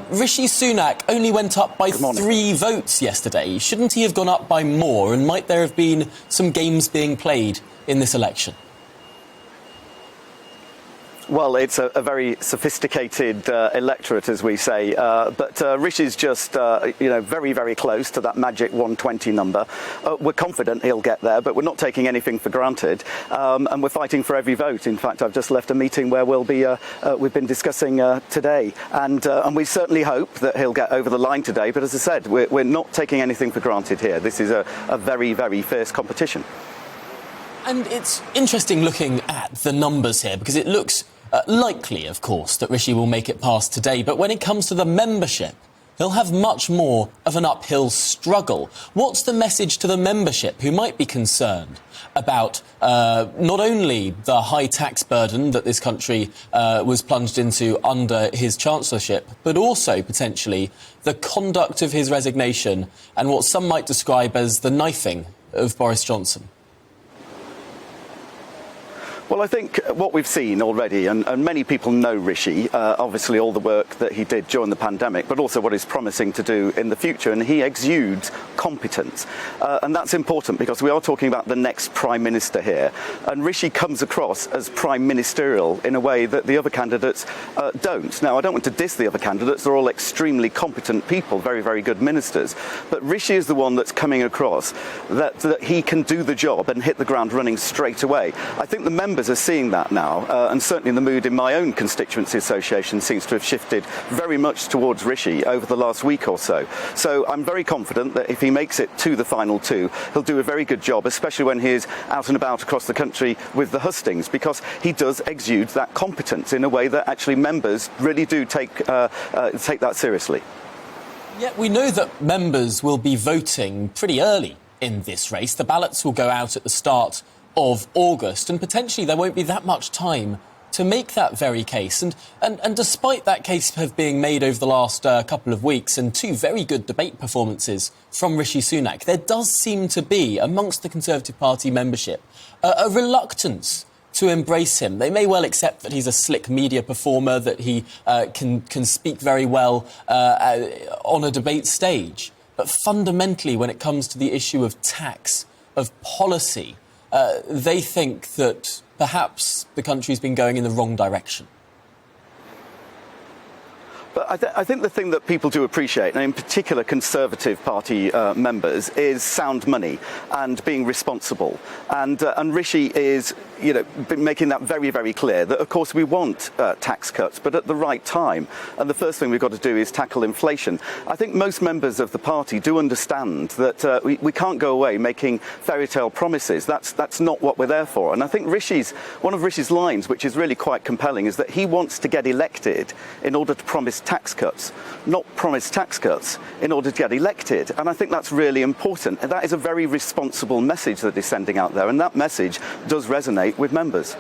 Rishi Sunak only went up by 3 votes yesterday. Shouldn't he have gone up by more? And might there have been some games being played in this election? Well, it's a very sophisticated electorate, as we say, but Rishi's just, very, very close to that magic 120 number. We're confident he'll get there, but we're not taking anything for granted, and we're fighting for every vote. In fact, I've just left a meeting where we've been discussing today, and we certainly hope that he'll get over the line today. But as I said, we're not taking anything for granted here. This is a very, very fierce competition. And it's interesting looking at the numbers here, because it looks likely, of course, that Rishi will make it past today. But when it comes to the membership, he'll have much more of an uphill struggle. What's the message to the membership who might be concerned about not only the high tax burden that this country was plunged into under his chancellorship, but also potentially the conduct of his resignation and what some might describe as the knifing of Boris Johnson? Well, I think what we've seen already, and many people know Rishi, obviously all the work that he did during the pandemic, but also what he's promising to do in the future, and he exudes competence. And that's important because we are talking about the next Prime Minister here, and Rishi comes across as Prime Ministerial in a way that the other candidates don't. Now, I don't want to diss the other candidates, they're all extremely competent people, very, very good ministers, but Rishi is the one that's coming across that he can do the job and hit the ground running straight away. I think the members are seeing that now, and certainly the mood in my own constituency association seems to have shifted very much towards Rishi over the last week or so. So I'm very confident that if he makes it to the final two, he'll do a very good job, especially when he is out and about across the country with the hustings, because he does exude that competence in a way that actually members really do take that seriously. Yet we know that members will be voting pretty early in this race. The ballots will go out at the start of August, and potentially there won't be that much time to make that very case. And despite that case have being made over the last couple of weeks and 2 very good debate performances from Rishi Sunak, there does seem to be, amongst the Conservative Party membership, a reluctance to embrace him. They may well accept that he's a slick media performer, that he can speak very well on a debate stage. But fundamentally, when it comes to the issue of tax, of policy, they think that perhaps the country's been going in the wrong direction. But I think the thing that people do appreciate, and in particular Conservative Party members, is sound money and being responsible. And Rishi is, been making that very, very clear that, of course, we want tax cuts, but at the right time. And the first thing we've got to do is tackle inflation. I think most members of the party do understand that we can't go away making fairy tale promises. That's not what we're there for. And I think one of Rishi's lines, which is really quite compelling, is that he wants to get elected in order to promise tax cuts, not promise tax cuts in order to get elected. And I think that's really important. And that is a very responsible message that he's sending out there. And that message does resonate with members.